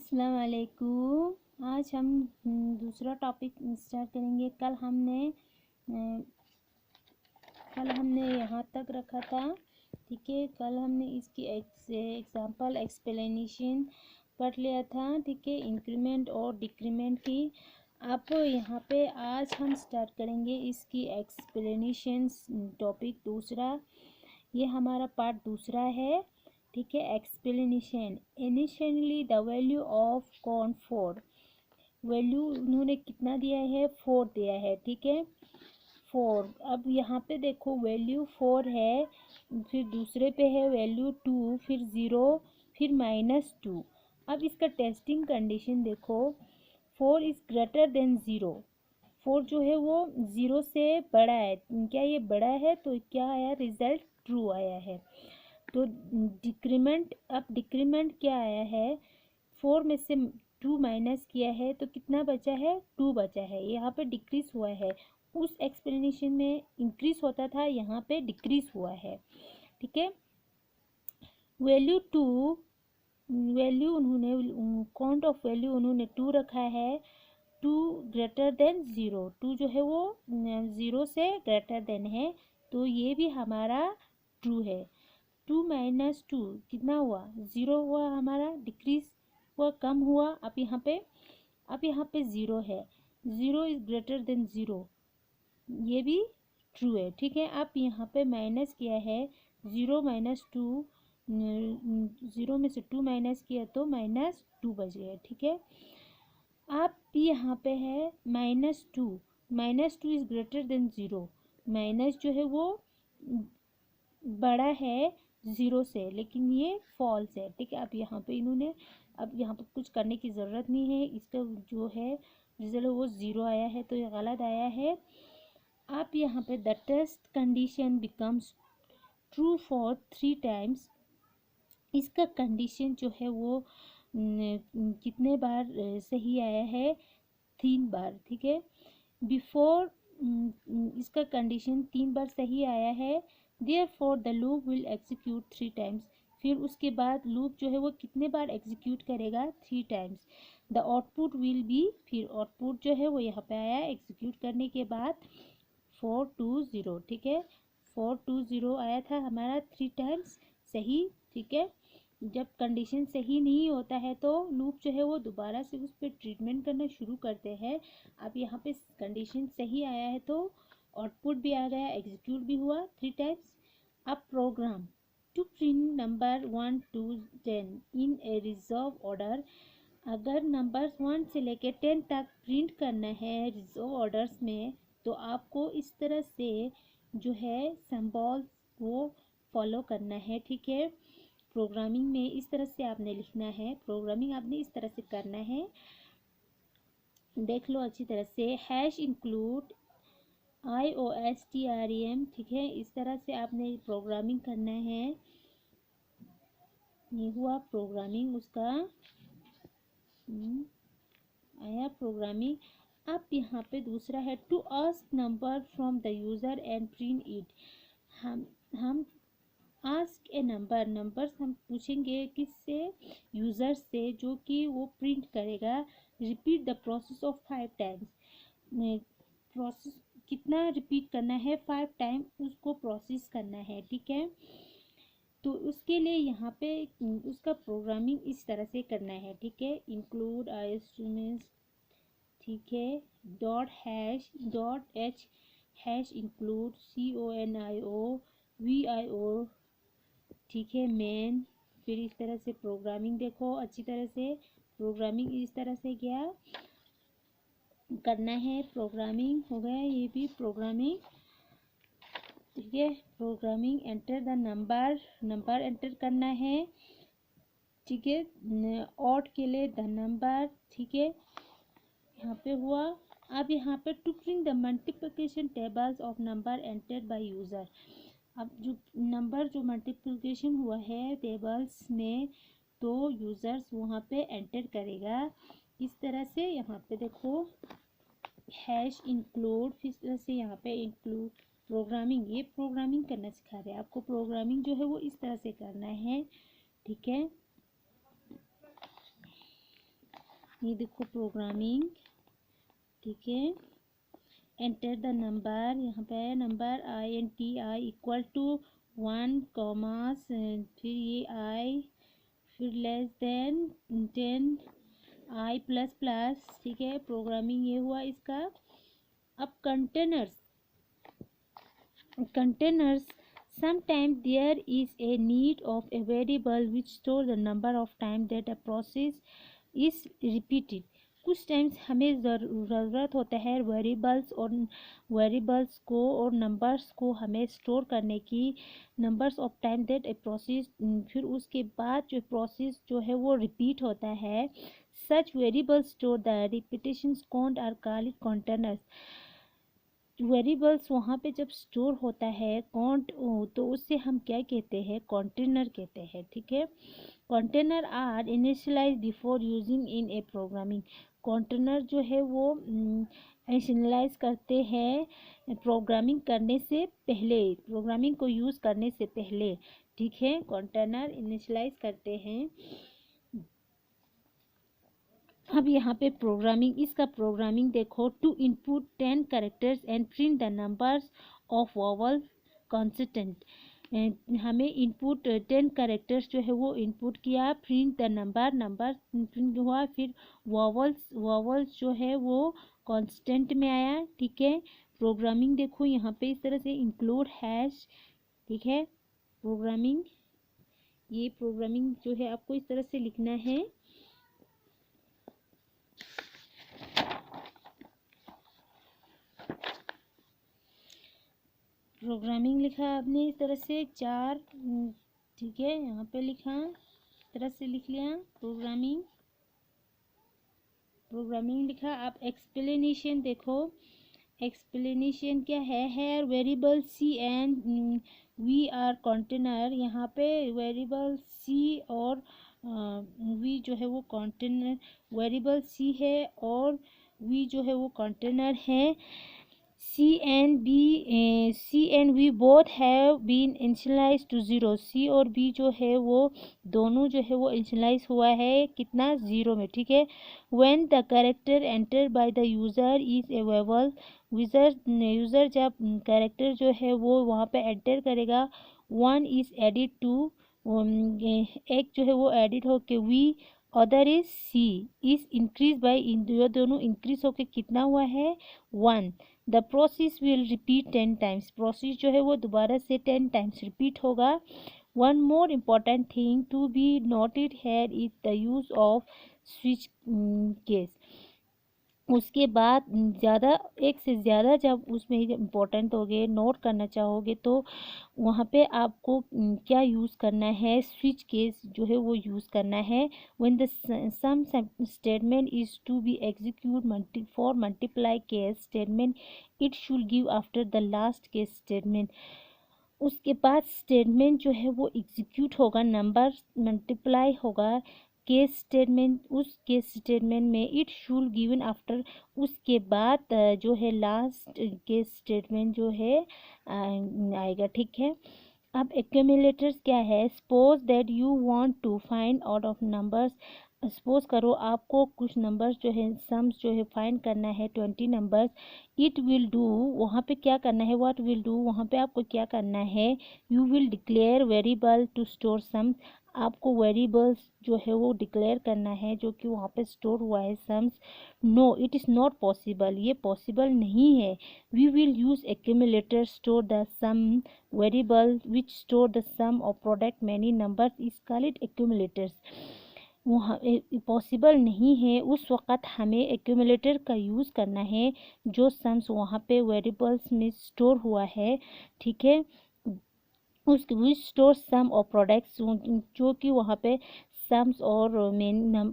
अस्सलाम वालेकुम। आज हम दूसरा टॉपिक स्टार्ट करेंगे। कल हमने यहाँ तक रखा था। ठीक है, कल हमने इसकी एग्जांपल एक्सप्लेनेशन पढ़ लिया था। ठीक है, इंक्रीमेंट और डिक्रीमेंट की। अब यहाँ पे आज हम स्टार्ट करेंगे इसकी एक्सप्लेनेशन टॉपिक दूसरा। ये हमारा पार्ट दूसरा है। ठीक है, explanation. Initially the value of con 4। Value उन्होंने कितना दिया है? 4 दिया है। ठीक है, 4। अब यहाँ पे देखो वैल्यू 4 है, फिर दूसरे पे है वैल्यू 2, फिर 0, फिर -2। अब इसका टेस्टिंग कंडीशन देखो। 4 इज़ ग्रेटर देन 0। 4 जो है वो 0 से बड़ा है। क्या ये बड़ा है? तो क्या आया? रिजल्ट ट्रू आया है। तो डिक्रीमेंट, अब डिक्रीमेंट क्या आया है? 4 में से 2 माइनस किया है तो कितना बचा है? 2 बचा है। यहाँ पे डिक्रीज हुआ है। उस एक्सप्लेनेशन में इंक्रीज होता था, यहाँ पे डिक्रीज हुआ है। ठीक है, वैल्यू 2, वैल्यू उन्होंने काउंट ऑफ वैल्यू उन्होंने 2 रखा है। 2 ग्रेटर देन 0। 2 जो है वो 0 से ग्रेटर देन है, तो ये भी हमारा ट्रू है। 2 माइनस 2 कितना हुआ? 0 हुआ हमारा, डिक्रीज हुआ, कम हुआ। अब यहाँ पे 0 है। 0 इज ग्रेटर देन 0, ये भी ट्रू है। ठीक है, अब यहाँ पे माइनस किया है। 0 माइनस 2, 0 में से 2 माइनस किया तो -2 बच गया। ठीक है, अब यहाँ पे है -2। -2 इज ग्रेटर देन 0। माइनस जो है वो बड़ा है 0 से, लेकिन ये फॉल्स है। ठीक है, अब यहाँ पे कुछ करने की ज़रूरत नहीं है। इसका जो है रिजल्ट वो 0 आया है, तो ये गलत आया है। अब यहाँ पे the test condition becomes true for 3 times. इसका कंडीशन जो है वो कितने बार सही आया है? 3 बार। ठीक है, बिफोर इसका कंडीशन 3 बार सही आया है। Therefore the loop will execute 3 times. फिर उसके बाद लूप जो है वो कितने बार एग्जीक्यूट करेगा? 3 times. The output will be, फिर आउटपुट जो है वो यहाँ पे आया एग्जीक्यूट करने के बाद 420। ठीक है, 420 आया था हमारा 3 टाइम्स सही। ठीक है, जब कंडीशन सही नहीं होता है तो लूप जो है वो दोबारा से उस पर ट्रीटमेंट करना शुरू करते हैं। अब यहाँ पे कंडीशन सही आया है तो आउटपुट भी आ गया, एग्जीक्यूट भी हुआ 3 टाइम्स। अब program to print number 1 to 10 in a reserve order. अगर नंबर 1 से लेकर 10 तक प्रिंट करना है रिजर्व ऑर्डर्स में, तो आपको इस तरह से जो है सिंबल वो फॉलो करना है। ठीक है, प्रोग्रामिंग में इस तरह से आपने लिखना है, प्रोग्रामिंग आपने इस तरह से करना है। देख लो अच्छी तरह से। Hash include IOSTREM। ठीक है, इस तरह से आपने प्रोग्रामिंग करना है। ये हुआ प्रोग्रामिंग उसका आया प्रोग्रामिंग। अब यहाँ पे दूसरा है to ask number from the user and print it. हम आस्क ए नंबर्स हम पूछेंगे किससे? यूज़र से, जो कि वो प्रिंट करेगा। Repeat the process of 5 times. Process कितना रिपीट करना है? 5 टाइम उसको प्रोसेस करना है। ठीक है, तो उसके लिए यहाँ पे उसका प्रोग्रामिंग इस तरह से करना है। ठीक है, इंक्लूड इंस्ट्रूमेंट्स। ठीक है, .h हैश इंक्लूड CONIO ठीक है, मेन। फिर इस तरह से प्रोग्रामिंग देखो अच्छी तरह से। प्रोग्रामिंग इस तरह से क्या करना है? प्रोग्रामिंग हो गया, ये भी प्रोग्रामिंग। ठीक है, programming enter the number enter करना है। ठीक है, ऑड के लिए द नंबर। ठीक है, यहाँ पे हुआ। अब यहाँ पे to print the multiplication tables of number entered by user. अब जो नंबर जो मल्टीप्लिकेशन हुआ है टेबल्स में, तो यूज़र्स वहाँ पे एंटर करेगा इस तरह से। यहाँ पे देखो हैश इंक्लूड, फिर इस तरह से यहाँ पे इंक्लूड प्रोग्रामिंग। ये प्रोग्रामिंग करना सिखा रहे हैं आपको। प्रोग्रामिंग जो है वो इस तरह से करना है। ठीक है, ये देखो प्रोग्रामिंग, ठीक है। एंटर द नंबर, यहाँ पे है number INTI equal to 1 commas, फिर ये I, फिर less than 10 I plus plus, ठीक है। प्रोग्रामिंग ये हुआ इसका। अब containers sometimes there is a need of a variable which store the number of time that a process is repeated। कुछ टाइम्स हमें ज़रूरत होता है वेरिएबल्स को और नंबर्स को हमें स्टोर करने की, numbers of time that a process, फिर उसके बाद जो प्रोसेस जो है वो रिपीट होता है। Such variables store the repetitions कॉन्ड आर कॉल्ड कंटेनर्स। वेरिएबल्स वहाँ पे जब स्टोर होता है कॉन्ट, तो उससे हम क्या कहते हैं, कंटेनर कहते हैं, ठीक है। Container are initialize before using in a programming. Container जो है वो इनिशियलाइज करते हैं प्रोग्रामिंग करने से पहले, प्रोग्रामिंग को यूज़ करने से पहले, ठीक है। कंटेनर इनिशियलाइज करते हैं। अब यहाँ पे प्रोग्रामिंग, इसका प्रोग्रामिंग देखो। To input 10 characters and print the numbers of vowel constant. हमें इनपुट 10 कैरेक्टर्स जो है वो इनपुट किया, प्रिंट द नंबर प्रिंट हुआ, फिर वॉवल्स जो है वो कांस्टेंट में आया, ठीक है। प्रोग्रामिंग देखो यहाँ पे इस तरह से इंक्लूड हैश, ठीक है। प्रोग्रामिंग, ये प्रोग्रामिंग जो है आपको इस तरह से लिखना है। प्रोग्रामिंग लिखा आपने इस तरह से 4, ठीक है। यहाँ पे लिखा, इस तरह से लिख लिया प्रोग्रामिंग लिखा। आप एक्सप्लेनेशन देखो, एक्सप्लेनेशन क्या है variable C and V are container. यहाँ पे वेरिएबल सी और वी जो है वो कंटेनर, वेरिएबल सी है और वी जो है वो कंटेनर है। C and V both have been initialized to 0। C और B जो है वो दोनों जो है वो इनिशियलाइज हुआ है कितना, 0 में, ठीक है। When the character entered by the user is available, user जब कैरेक्टर जो है वो वहाँ पे एंटर करेगा, 1 is added to, एक जो है वो एडिट होके V, other is C is increase by, ये दोनों इंक्रीज होके कितना हुआ है, 1। The process will repeat 10 times. Process जो है वो दोबारा से 10 टाइम्स रिपीट होगा। One more important thing to be noted here is the use of switch case. उसके बाद ज़्यादा, एक से ज़्यादा जब उसमें इम्पोर्टेंट हो गए, नोट करना चाहोगे तो वहाँ पे आपको क्या यूज़ करना है, स्विच केस जो है वो यूज़ करना है। When the sum statement is to be execute for multiply case statement, it should give after the last case statement. उसके बाद स्टेटमेंट जो है वो एग्जीक्यूट होगा, नंबर मल्टीप्लाई होगा, केस स्टेटमेंट, उस केस स्टेटमेंट में इट शुड गिवन आफ्टर, उसके बाद जो है लास्ट केस स्टेटमेंट जो है आएगा, ठीक है। अब एक्यूमुलेटर्स क्या है, suppose that you want to find out of numbers. Suppose करो आपको कुछ नंबर्स जो है सम्स जो है फाइंड करना है 20 नंबर्स। इट विल डू, वहाँ पे क्या करना है, व्हाट विल डू, वहाँ पे आपको क्या करना है, you will declare variable to store sums. आपको वेरिएबल्स जो है वो डिक्लेयर करना है जो कि वहाँ पे स्टोर हुआ है sums. No it is not possible, ये पॉसिबल नहीं है। We will use accumulator store the sum variable which store the sum of product many numbers is called accumulators. वहाँ पॉसिबल नहीं है, उस वक़्त हमें एक्यूमुलेटर का यूज़ करना है जो सम्स वहाँ पे वेरिएबल्स में स्टोर हुआ है, ठीक है। उसके विच स्टोर सम और प्रोडक्ट्स, जो कि वहाँ पे सम्स और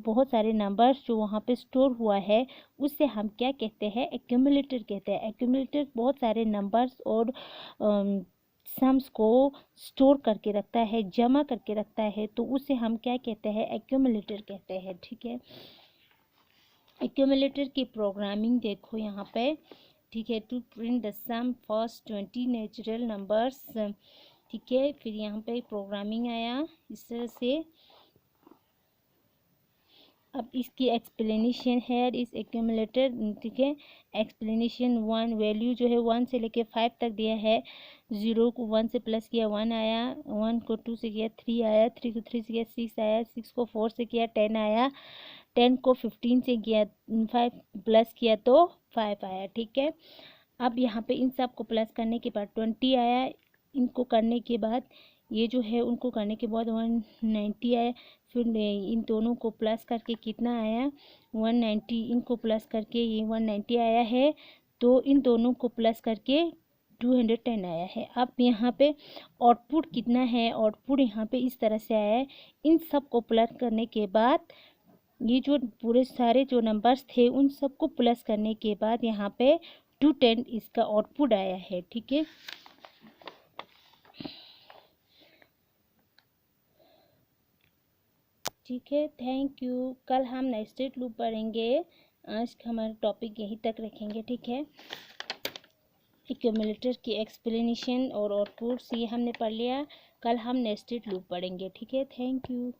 बहुत सारे नंबर्स जो वहाँ पे स्टोर हुआ है, उससे हम क्या कहते हैं, एक्यूमुलेटर कहते हैं। एक्यूमुलेटर बहुत सारे नंबर्स और सम्स को स्टोर करके रखता है, जमा करके रखता है, तो उसे हम क्या कहते हैं, एक्यूमुलेटर कहते हैं, ठीक है। एक्यूमुलेटर की प्रोग्रामिंग देखो यहाँ पे, ठीक है। To print the sum first 20 natural numbers, ठीक है। फिर यहाँ पे प्रोग्रामिंग आया इस तरह से। अब इसकी एक्सप्लेनेशन है इस एक्यूमुलेटर, ठीक है। एक्सप्लेनेशन 1 वैल्यू जो है 1 से लेके 5 तक दिया है। 0 को 1 से प्लस किया 1 आया, 1 को 2 से किया 3 आया, 3 को 3 से किया 6 आया, 6 को 4 से किया 10 आया, 10 को 15 से किया 5 प्लस किया तो 5 आया, ठीक है। अब यहाँ पे इन सब को प्लस करने के बाद 20 आया, इनको करने के बाद ये जो है उनको करने के बाद 190 आया, फिर इन दोनों को प्लस करके कितना आया 190, इनको प्लस करके ये 190 आया है, तो इन दोनों को प्लस करके 210 आया है। अब यहाँ पे आउटपुट कितना है, आउटपुट यहाँ पे इस तरह से आया है। इन सब को प्लस करने के बाद ये जो पूरे सारे जो नंबर्स थे उन सबको प्लस करने के बाद यहाँ पे 210 इसका आउटपुट आया है, ठीक है। ठीक है, थैंक यू। कल हम नेस्टेड लूप पढ़ेंगे। आज का हमारा टॉपिक यहीं तक रखेंगे, ठीक है। एक्यूमुलेटर की एक्सप्लेनेशन और आउटपुट्स ये हमने पढ़ लिया। कल हम नेस्टेड लूप पढ़ेंगे, ठीक है। Thank you.